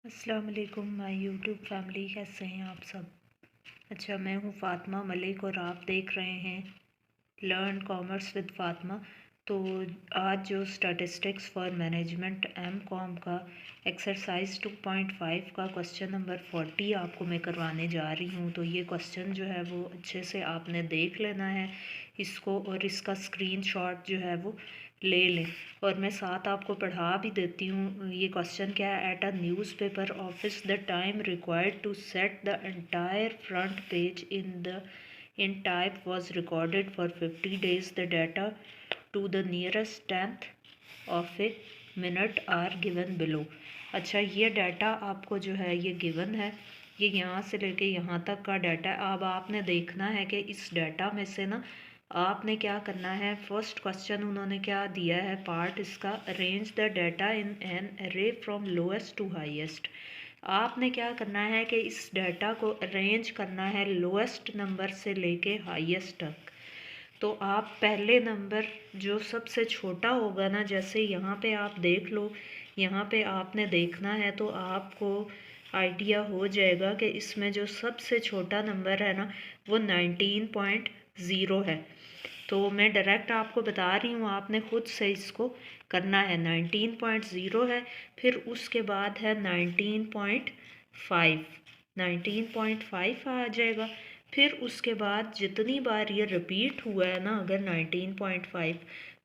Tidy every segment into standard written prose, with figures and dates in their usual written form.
अस्सलाम वालेकुम my YouTube family, कैसे हैं आप सब। अच्छा, मैं हूँ फ़ातिमा मलिक और आप देख रहे हैं लर्न कॉमर्स विद फ़ातिमा। तो आज जो स्टैटिस्टिक्स फॉर मैनेजमेंट एम.कॉम का एक्सरसाइज 2.5 का क्वेश्चन नंबर 40 आपको मैं करवाने जा रही हूँ। तो ये क्वेश्चन जो है वो अच्छे से आपने देख लेना है इसको, और इसका स्क्रीनशॉट जो है वो ले लें। और मैं साथ आपको पढ़ा भी देती हूँ। ये क्वेश्चन क्या है, at a newspaper office the time required to set the entire front page in type was recorded for 50 days. The data to the nearest tenth of a minute are given below. अच्छा, ये data आपको जो है ये given है, ये यहाँ से लेके यहाँ तक का डाटा। अब आपने देखना है कि इस डाटा में से ना आपने क्या करना है। फर्स्ट क्वेश्चन उन्होंने क्या दिया है, पार्ट इसका, arrange the data in an अरे फ्रॉम लोएस्ट टू हाईएस्ट। आपने क्या करना है कि इस डाटा को अरेंज करना है लोएस्ट नंबर से लेके हाईएस्ट तक। तो आप पहले नंबर जो सबसे छोटा होगा ना, जैसे यहाँ पे आप देख लो, यहाँ पे आपने देखना है तो आपको आइडिया हो जाएगा कि इसमें जो सबसे छोटा नंबर है ना वो 19.0 है। तो मैं डायरेक्ट आपको बता रही हूँ, आपने खुद से इसको करना है। 19.0 है, फिर उसके बाद है 19.5, 19.5 आ जाएगा। फिर उसके बाद जितनी बार ये रिपीट हुआ है ना अगर 19.5,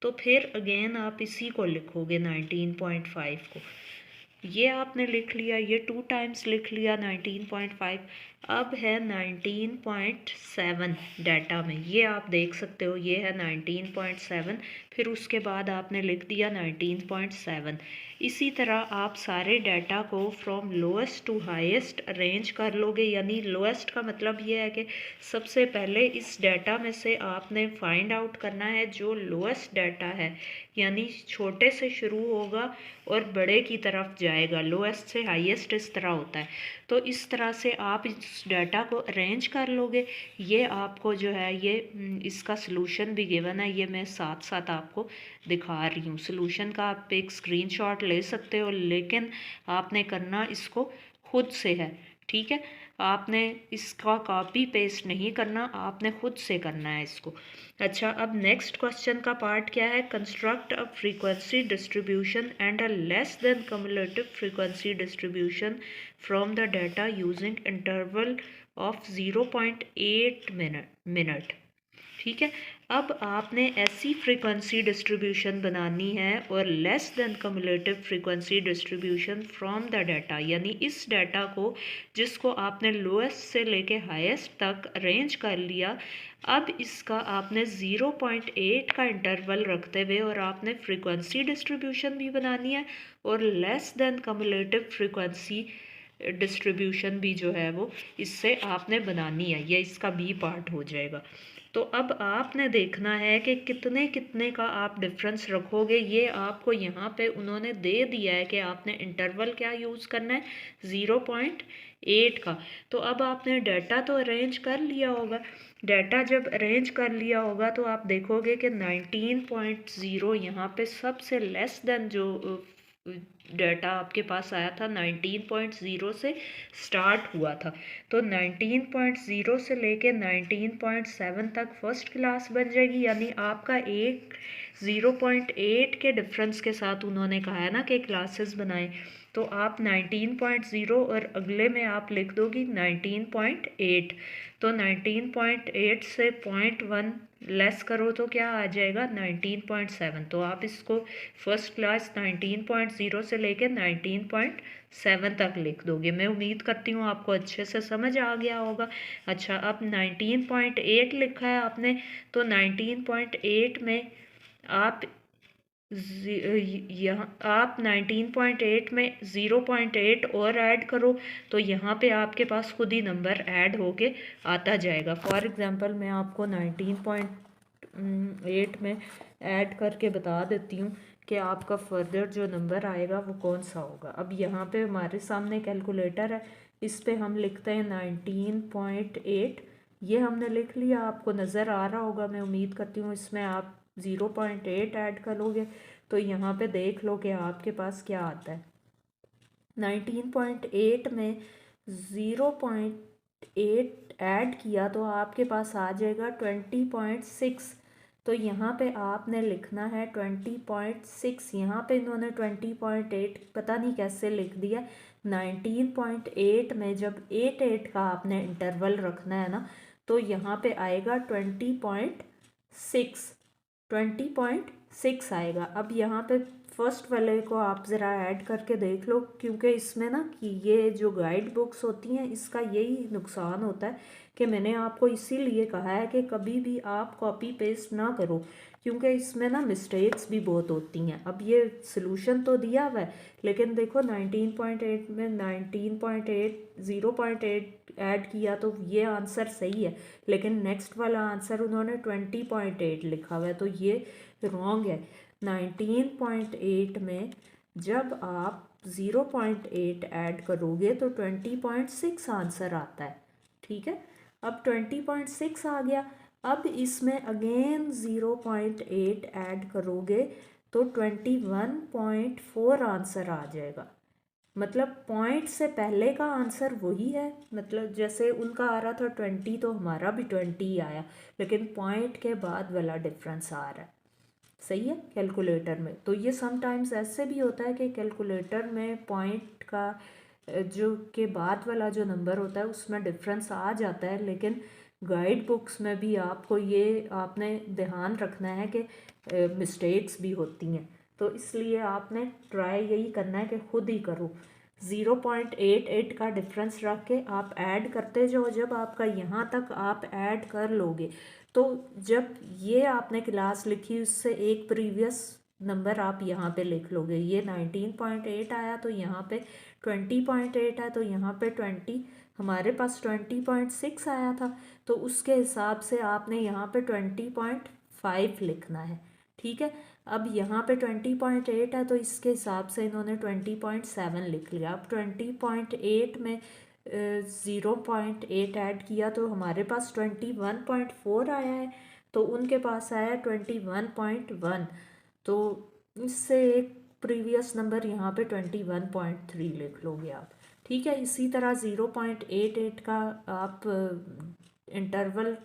तो फिर अगेन आप इसी को लिखोगे 19.5 को। ये आपने लिख लिया, ये 2 टाइम्स लिख लिया 19.5। अब है 19.7 डाटा में, ये आप देख सकते हो, ये है 19.7। फिर उसके बाद आपने लिख दिया 19.7। इसी तरह आप सारे डाटा को from lowest to highest arrange कर लोगे। यानी लोएस्ट का मतलब ये है कि सबसे पहले इस डाटा में से आपने फाइंड आउट करना है जो लोएस्ट डाटा है, यानी छोटे से शुरू होगा और बड़े की तरफ जाएगा। लोएस्ट से हाईएस्ट इस तरह होता है। तो इस तरह से आप इस डाटा को अरेंज कर लोगे। ये आपको जो है ये इसका सलूशन भी गिवन है, ये मैं साथ साथ आपको दिखा रही हूँ। सलूशन का आप एक स्क्रीनशॉट ले सकते हो, लेकिन आपने करना इसको खुद से है, ठीक है। आपने इसका कॉपी पेस्ट नहीं करना, आपने खुद से करना है इसको। अच्छा, अब नेक्स्ट क्वेश्चन का पार्ट क्या है, construct a frequency distribution and a less then cumulative frequency distribution from the data using interval of 0.8 minute. ठीक है। अब आपने ऐसी फ्रीक्वेंसी डिस्ट्रीब्यूशन बनानी है और less than cumulative frequency distribution from the data, यानी इस डाटा को जिसको आपने लोएस्ट से लेके हाईएस्ट तक अरेंज कर लिया, अब इसका आपने 0.8 का इंटरवल रखते हुए और आपने फ्रीक्वेंसी डिस्ट्रीब्यूशन भी बनानी है और less than cumulative frequency distribution भी जो है वो इससे आपने बनानी है। ये इसका बी पार्ट हो जाएगा। तो अब आपने देखना है कि कितने कितने का आप डिफरेंस रखोगे। ये आपको यहाँ पे उन्होंने दे दिया है कि आपने इंटरवल क्या यूज़ करना है, 0.8 का। तो अब आपने डाटा तो अरेंज कर लिया होगा। डाटा जब अरेंज कर लिया होगा तो आप देखोगे कि 19.0 यहाँ पे सबसे लेस देन जो डाटा आपके पास आया था 19.0 से स्टार्ट हुआ था। तो 19.0 से लेके 19.7 तक फर्स्ट क्लास बन जाएगी। यानी आपका एक 0.8 के डिफरेंस के साथ उन्होंने कहा है ना कि क्लासेस बनाएं, तो आप 19.0 और अगले में आप लिख दोगी 19.8। तो 19.8 से 0.1 लेस करो तो क्या आ जाएगा, 19.7। तो आप इसको फर्स्ट क्लास 19.0 से लेकर 19.7 तक लिख दोगे। मैं उम्मीद करती हूँ आपको अच्छे से समझ आ गया होगा। अच्छा, अब 19.8 लिखा है आपने, तो 19.8 में आप यहाँ आप 19.8 में 0.8 और ऐड करो, तो यहाँ पे आपके पास खुद ही नंबर ऐड होके आता जाएगा। फॉर एग्ज़ाम्पल मैं आपको 19.8 में ऐड करके बता देती हूँ कि आपका फर्दर जो नंबर आएगा वो कौन सा होगा। अब यहाँ पे हमारे सामने कैलकुलेटर है, इस पे हम लिखते हैं 19.8। ये हमने लिख लिया, आपको नज़र आ रहा होगा मैं उम्मीद करती हूँ। इसमें आप 0.8 ऐड करोगे तो यहाँ पे देख लो कि आपके पास क्या आता है। 19.8 में 0.8 ऐड किया तो आपके पास आ जाएगा 20.6। तो यहाँ पे आपने लिखना है 20.6। यहाँ पे इन्होंने 20.8 पता नहीं कैसे लिख दिया। 19.8 में जब 8 का आपने इंटरवल रखना है ना, तो यहाँ पे आएगा 20.6। 20.6 आएगा। अब यहाँ पे फर्स्ट वाले को आप ज़रा ऐड करके देख लो, क्योंकि इसमें ना कि ये जो गाइड बुक्स होती हैं इसका यही नुकसान होता है कि मैंने आपको इसीलिए कहा है कि कभी भी आप कॉपी पेस्ट ना करो, क्योंकि इसमें ना मिस्टेक्स भी बहुत होती हैं। अब ये सॉल्यूशन तो दिया हुआ है, लेकिन देखो 19.8 में 19.8 0.8 ऐड किया तो ये आंसर सही है, लेकिन नेक्स्ट वाला आंसर उन्होंने 20.8 लिखा हुआ है, तो ये रॉन्ग है। 19.8 में जब आप 0.8 ऐड करोगे तो 20.6 आंसर आता है। ठीक है, अब 20.6 आ गया। अब इसमें अगेन 0.8 ऐड करोगे तो 21.4 आंसर आ जाएगा। मतलब पॉइंट से पहले का आंसर वही है, मतलब जैसे उनका आ रहा था 20 तो हमारा भी 20 आया, लेकिन पॉइंट के बाद वाला डिफरेंस आ रहा है। सही है, कैलकुलेटर में तो ये समटाइम्स ऐसे भी होता है कि कैलकुलेटर में पॉइंट का जो के बाद वाला जो नंबर होता है उसमें डिफरेंस आ जाता है, लेकिन गाइड बुक्स में भी आपको ये आपने ध्यान रखना है कि मिस्टेक्स भी होती हैं। तो इसलिए आपने ट्राई यही करना है कि खुद ही करो। 0.88 का डिफरेंस रख के आप ऐड करते जाओ। जब आपका यहाँ तक आप ऐड कर लोगे तो जब ये आपने क्लास लिखी उससे एक प्रीवियस नंबर आप यहाँ पे लिख लोगे। ये 19.8 आया तो यहाँ पे 20.8 है, तो यहाँ पे 20 हमारे पास 20.6 आया था, तो उसके हिसाब से आपने यहाँ पे 20.5 लिखना है। ठीक है, अब यहाँ पे 20.8 है तो इसके हिसाब से इन्होंने 20.7 लिख लिया। अब 20.8 में 0.8 ऐड किया तो हमारे पास 21.4 आया है, तो उनके पास आया 21.1। तो इससे एक प्रीवियस नंबर यहाँ पे 21.3 लिख लोगे आप। ठीक है, इसी तरह 0.88 का आप इंटरवल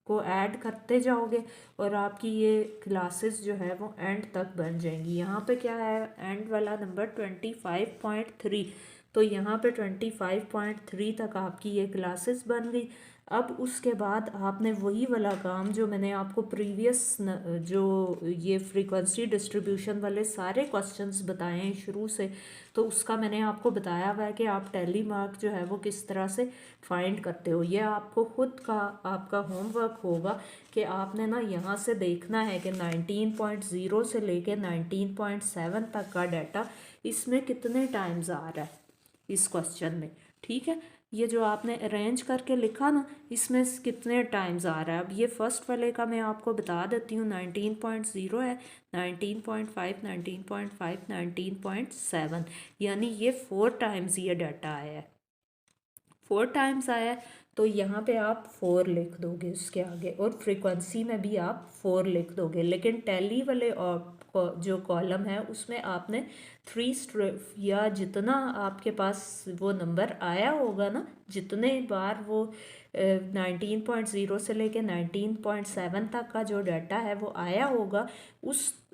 को ऐड करते जाओगे और आपकी ये क्लासेस जो है वो एंड तक बन जाएंगी। यहाँ पे क्या है, एंड वाला नंबर 25.3, तो यहाँ पे 25.3 तक आपकी ये क्लासेस बन गई। अब उसके बाद आपने वही वाला काम जो मैंने आपको प्रीवियस जो ये फ्रीक्वेंसी डिस्ट्रीब्यूशन वाले सारे क्वेश्चंस बताए हैं शुरू से, तो उसका मैंने आपको बताया हुआ है कि आप टैली मार्क जो है वो किस तरह से फाइंड करते हो। ये आपको खुद का आपका होमवर्क होगा कि आपने ना यहाँ से देखना है कि 19.0 से लेके 19.7 तक का डाटा इसमें कितने टाइम्स आ रहा है इस क्वेश्चन में। ठीक है, ये जो आपने अरेंज करके लिखा ना इसमें कितने टाइम्स आ रहा है। अब ये फर्स्ट वाले का मैं आपको बता देती हूँ। 19.0 है, 19.5, 19.5, 19.7, यानी ये 4 टाइम्स ये डाटा आया है। 4 टाइम्स आया है तो यहाँ पे आप 4 लिख दोगे उसके आगे, और फ्रीक्वेंसी में भी आप 4 लिख दोगे। लेकिन टैली वाले और जो कॉलम है उसमें आपने 3 या जितना आपके पास वो नंबर आया होगा ना, जितने बार वो 19.0 से लेके 19.7 तक का जो डाटा है वो आया होगा,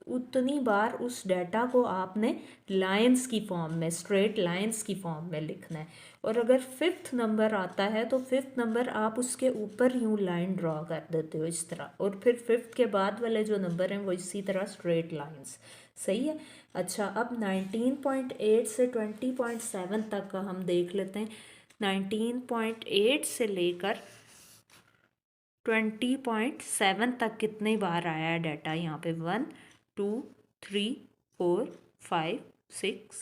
उतनी बार उस डाटा को आपने लाइंस की फॉर्म में, स्ट्रेट लाइंस की फॉर्म में लिखना है। और अगर 5th नंबर आता है तो 5th नंबर आप उसके ऊपर यूँ लाइन ड्रॉ कर देते हो इस तरह, और फिर 5th के बाद वाले जो नंबर हैं वो इसी तरह स्ट्रेट लाइंस। सही है। अच्छा, अब 19.8 से 20.7 तक का हम देख लेते हैं। 19.8 से लेकर 20.7 तक कितने बार आया है डाटा। यहाँ पे 1 2 3 4 5 6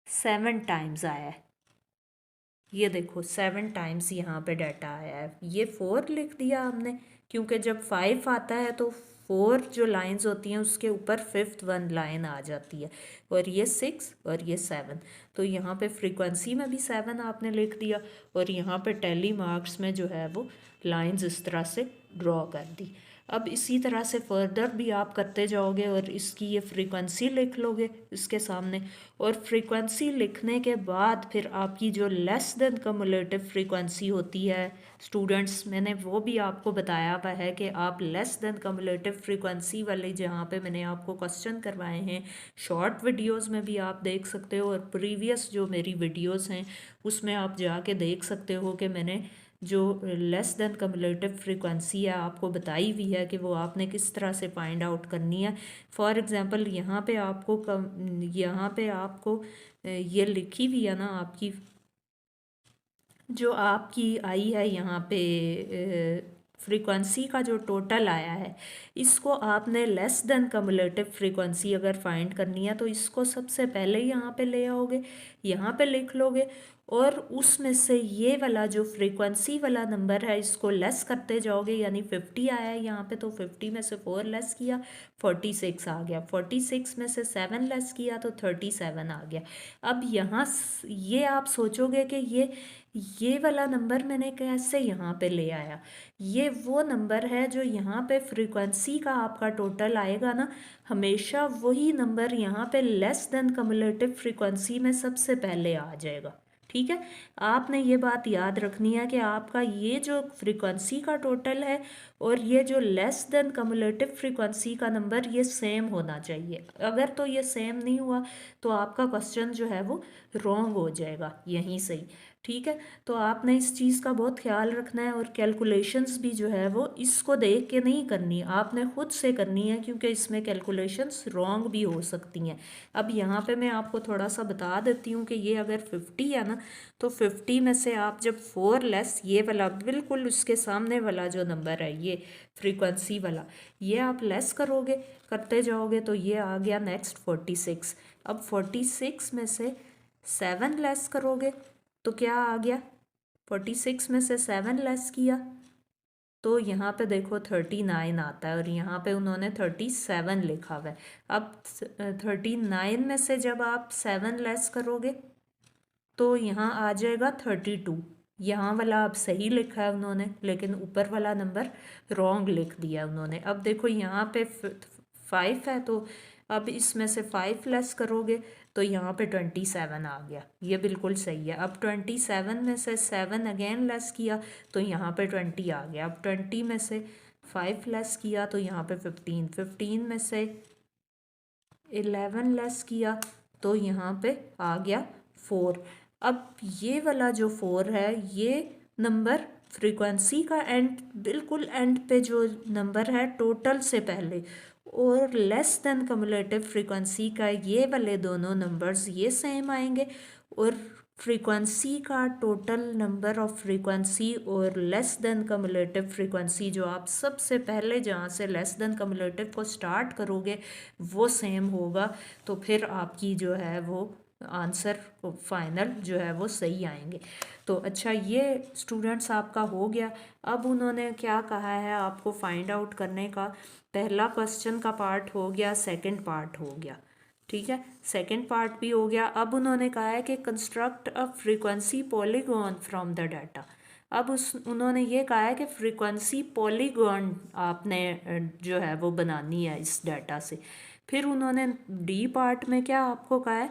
7 टाइम्स आया है। ये देखो 7 टाइम्स यहाँ पे डाटा आया है। ये 4 लिख दिया हमने, क्योंकि जब 5 आता है तो 4 जो लाइंस होती हैं उसके ऊपर 5th 1 लाइन आ जाती है, और ये 6 और ये 7। तो यहाँ पे फ्रीक्वेंसी में भी 7 आपने लिख दिया, और यहाँ पे टैली मार्क्स में जो है वो लाइंस इस तरह से ड्रॉ कर दी। अब इसी तरह से फर्दर भी आप करते जाओगे और इसकी ये फ्रीक्वेंसी लिख लोगे इसके सामने, और फ्रीक्वेंसी लिखने के बाद फिर आपकी जो लेस देन कम्युलेटिव फ्रीक्वेंसी होती है स्टूडेंट्स, मैंने वो भी आपको बताया हुआ है कि आप लेस देन कम्युलेटिव फ्रीक्वेंसी वाले जहाँ पे मैंने आपको क्वेश्चन करवाए हैं शॉर्ट वीडियोस में भी आप देख सकते हो, और प्रीवियस जो मेरी वीडियोस हैं उसमें आप जाके देख सकते हो कि मैंने जो लेस देन कम्युलेटिव फ्रीक्वेंसी है आपको बताई हुई है कि वो आपने किस तरह से फाइंड आउट करनी है। फॉर एग्ज़ाम्पल यहाँ पे आपको ये लिखी हुई है ना आपकी जो आपकी आई है यहाँ पे फ्रीक्वेंसी का जो टोटल आया है, इसको आपने लेस देन कम्युलेटिव फ्रीक्वेंसी अगर फाइंड करनी है तो इसको सबसे पहले यहाँ पे ले आओगे, यहाँ पे लिख लोगे, और उसमें से ये वाला जो फ्रीक्वेंसी वाला नंबर है इसको लेस करते जाओगे, यानी 50 आया है यहाँ पे तो 50 में से 4 लेस किया 46 आ गया, 46 में से 7 लेस किया तो 37 आ गया। अब यहाँ ये आप सोचोगे कि ये वाला नंबर मैंने कैसे यहाँ पे ले आया, ये वो नंबर है जो यहाँ पे फ्रीक्वेंसी का आपका टोटल आएगा ना, हमेशा वही नंबर यहाँ पे लेस देन कम्युलेटिव फ्रीक्वेंसी में सबसे पहले आ जाएगा। ठीक है, आपने ये बात याद रखनी है कि आपका ये जो फ्रीक्वेंसी का टोटल है और ये जो लेस देन कम्युलेटिव फ्रीक्वेंसी का नंबर ये सेम होना चाहिए। अगर तो ये सेम नहीं हुआ तो आपका क्वेश्चन जो है वो रॉन्ग हो जाएगा यहीं से ही। ठीक है, तो आपने इस चीज़ का बहुत ख्याल रखना है, और कैलकुलेशंस भी जो है वो इसको देख के नहीं करनी, आपने खुद से करनी है, क्योंकि इसमें कैलकुलेशंस रॉन्ग भी हो सकती हैं। अब यहाँ पे मैं आपको थोड़ा सा बता देती हूँ कि ये अगर 50 है ना, तो 50 में से आप जब 4 लेस ये वाला बिल्कुल उसके सामने वाला जो नंबर है ये फ्रीक्वेंसी वाला, ये आप लेस करोगे, करते जाओगे तो ये आ गया नेक्स्ट 46। अब 46 में से 7 लेस करोगे तो क्या आ गया, 46 में से 7 लेस किया तो यहाँ पे देखो 39 आता है, और यहाँ पे उन्होंने 37 लिखा हुआ है। अब 39 में से जब आप 7 लेस करोगे तो यहाँ आ जाएगा 32। यहाँ वाला अब सही लिखा है उन्होंने, लेकिन ऊपर वाला नंबर रॉन्ग लिख दिया उन्होंने। अब देखो यहाँ पे 5 है, तो अब इसमें से 5 लेस करोगे तो यहाँ पे 27 आ गया, ये बिल्कुल सही है। अब 27 में से 7 अगेन लेस किया तो यहाँ पे 20 आ गया। अब 20 में से 5 लेस किया तो यहाँ पे 15, 15 में से 11 लेस किया तो यहाँ पे आ गया 4। अब ये वाला जो 4 है ये नंबर फ्रीक्वेंसी का एंड बिल्कुल एंड पे जो नंबर है टोटल से पहले, और लेस देन कम्युलेटिव फ्रीक्वेंसी का ये वाले दोनों नंबर्स ये सेम आएंगे, और फ्रीक्वेंसी का टोटल नंबर ऑफ फ्रीक्वेंसी और लेस देन कम्युलेटिव फ्रीक्वेंसी जो आप सबसे पहले जहाँ से लेस देन कम्युलेटिव को स्टार्ट करोगे वो सेम होगा, तो फिर आपकी जो है वो आंसर फाइनल जो है वो सही आएंगे। तो अच्छा, ये स्टूडेंट्स आपका हो गया। अब उन्होंने क्या कहा है आपको फाइंड आउट करने का, पहला क्वेश्चन का पार्ट हो गया, सेकंड पार्ट हो गया। ठीक है, सेकंड पार्ट भी हो गया। अब उन्होंने कहा है कि construct a frequency polygon from the data. अब उन्होंने ये कहा है कि फ्रीक्वेंसी पॉलीगॉन आपने जो है वो बनानी है इस डाटा से। फिर उन्होंने डी पार्ट में क्या आपको कहा है,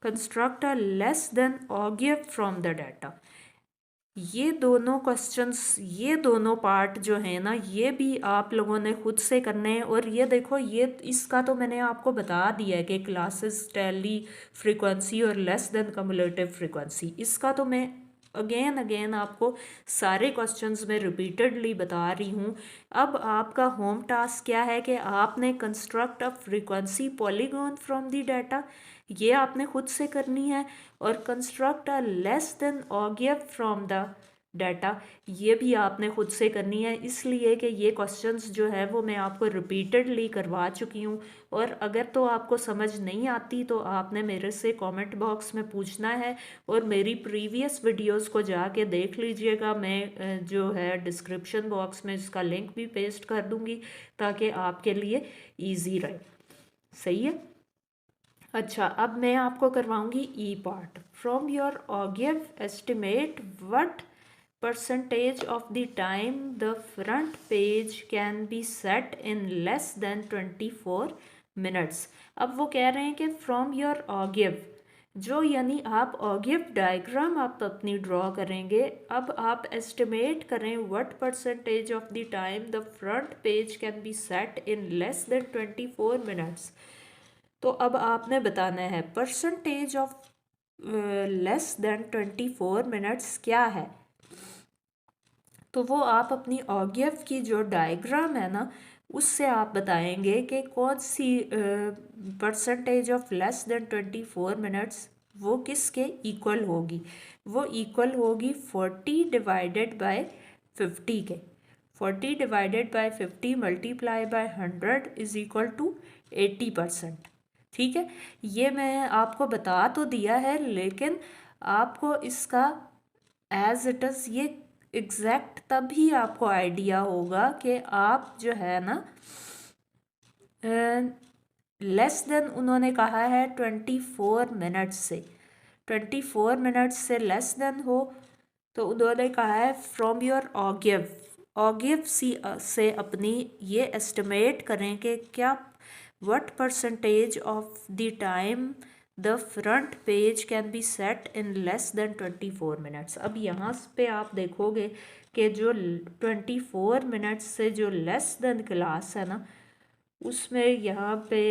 construct a less than ogive from the data. ये दोनों क्वेश्चंस, ये दोनों पार्ट जो है ना, ये भी आप लोगों ने खुद से करने हैं। और ये देखो, ये इसका तो मैंने आपको बता दिया है कि क्लासेस टैली फ्रीक्वेंसी और लेस देन कम्युलेटिव फ्रीक्वेंसी, इसका तो मैं अगेन आपको सारे क्वेश्चंस में रिपीटेडली बता रही हूँ। अब आपका होम टास्क क्या है कि आपने construct a frequency polygon from the data, ये आपने खुद से करनी है, और construct a less than ogive from the data, ये भी आपने खुद से करनी है, इसलिए कि ये क्वेश्चंस जो है वो मैं आपको रिपीटेडली करवा चुकी हूँ। और अगर तो आपको समझ नहीं आती तो आपने मेरे से कमेंट बॉक्स में पूछना है, और मेरी प्रीवियस वीडियोस को जाके देख लीजिएगा। मैं जो है डिस्क्रिप्शन बॉक्स में इसका लिंक भी पेस्ट कर दूँगी ताकि आपके लिए ईजी रहे। सही है। अच्छा, अब मैं आपको करवाऊंगी E part. From your ogive estimate what percentage of the time the front page can be set in less than 24 minutes। अब वो कह रहे हैं कि फ्रॉम योर ऑगिव, जो यानी आप ऑगिव डायग्राम आप अपनी ड्रॉ करेंगे। अब आप एस्टिमेट करें what percentage of the time the front page can be set in less than 24 minutes. तो अब आपने बताना है percentage of less than 24 minutes क्या है। तो वो आप अपनी ऑगिव की जो डायग्राम है ना, उससे आप बताएंगे कि कौन सी percentage of less than 24 minutes वो किसके इक्वल होगी। वो इक्वल होगी 40 डिवाइडेड बाय 50 के। 40 divided by 50 multiply by 100 is equal to 80%। ठीक है, ये मैं आपको बता तो दिया है, लेकिन आपको इसका एज इट इज़ ये एग्जैक्ट तभी आपको आइडिया होगा कि आप जो है ना लेस देन उन्होंने कहा है 24 मिनट्स से, 24 मिनट्स से लेस देन हो तो उन्होंने कहा है फ्रॉम योर ऑगिव, ऑगिव से अपनी ये एस्टिमेट करें कि क्या what percentage of the time the front page can be set in less than 24 minutes. अब यहाँ पे आप देखोगे कि जो 24 मिनट्स से जो लेस देन क्लास है ना, उसमें यहाँ पे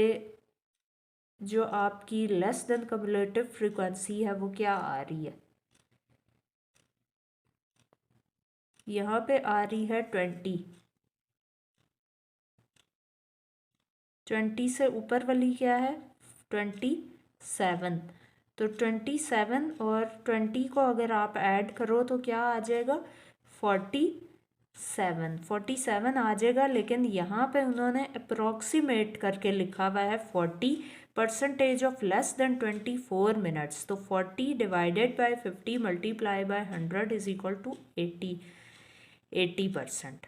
जो आपकी लेस देन कम्युलेटिव फ्रीक्वेंसी है वो क्या आ रही है, यहाँ पे आ रही है 20 से ऊपर वाली क्या है 27। तो 27 और 20 को अगर आप ऐड करो तो क्या आ जाएगा 47 आ जाएगा। लेकिन यहाँ पे उन्होंने अप्रॉक्सीमेट करके लिखा हुआ है 40% ऑफ लेस देन 24 मिनट्स। तो 40 divided by 50 multiply by 100 is equal to 80%।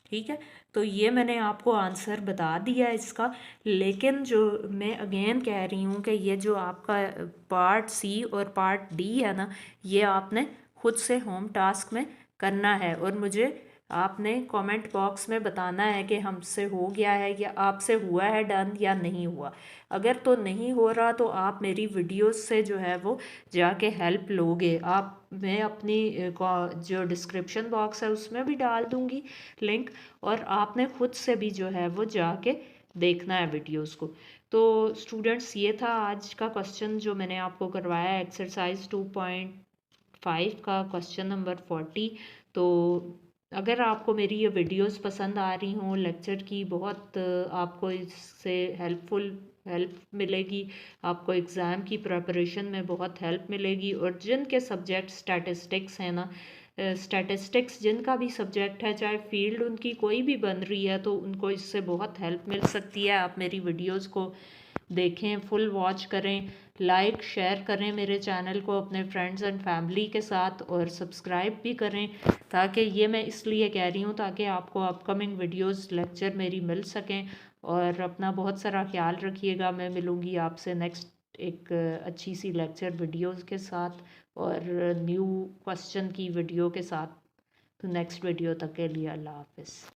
ठीक है, तो ये मैंने आपको आंसर बता दिया इसका। लेकिन जो मैं अगेन कह रही हूँ कि ये जो आपका पार्ट सी और पार्ट डी है ना, ये आपने खुद से होम टास्क में करना है और मुझे आपने कमेंट बॉक्स में बताना है कि हमसे हो गया है या आपसे हुआ है डन या नहीं हुआ। अगर तो नहीं हो रहा तो आप मेरी वीडियोस से जो है वो जाके हेल्प लोगे। आप मैं अपनी जो डिस्क्रिप्शन बॉक्स है उसमें भी डाल दूँगी लिंक, और आपने खुद से भी जो है वो जाके देखना है वीडियोस को। तो स्टूडेंट्स, ये था आज का क्वेश्चन जो मैंने आपको करवाया, एक्सरसाइज 2.5 का क्वेश्चन नंबर 40। तो अगर आपको मेरी ये वीडियोस पसंद आ रही हों, लेक्चर की बहुत आपको इससे हेल्प मिलेगी, आपको एग्ज़ाम की प्रिपरेशन में बहुत हेल्प मिलेगी। और जिनके सब्जेक्ट स्टैटिस्टिक्स हैं ना, स्टैटिस्टिक्स जिनका भी सब्जेक्ट है, चाहे फील्ड उनकी कोई भी बन रही है, तो उनको इससे बहुत हेल्प मिल सकती है। आप मेरी वीडियोस को देखें, फुल वॉच करें, लाइक शेयर करें मेरे चैनल को अपने फ्रेंड्स एंड फैमिली के साथ, और सब्सक्राइब भी करें। ताकि ये मैं इसलिए कह रही हूँ ताकि आपको अपकमिंग वीडियोस लेक्चर मेरी मिल सकें। और अपना बहुत सारा ख्याल रखिएगा। मैं मिलूँगी आपसे नेक्स्ट एक अच्छी सी लेक्चर वीडियोस के साथ और न्यू क्वेश्चन की वीडियो के साथ। तो नेक्स्ट वीडियो तक के लिए अल्लाह हाफिज़।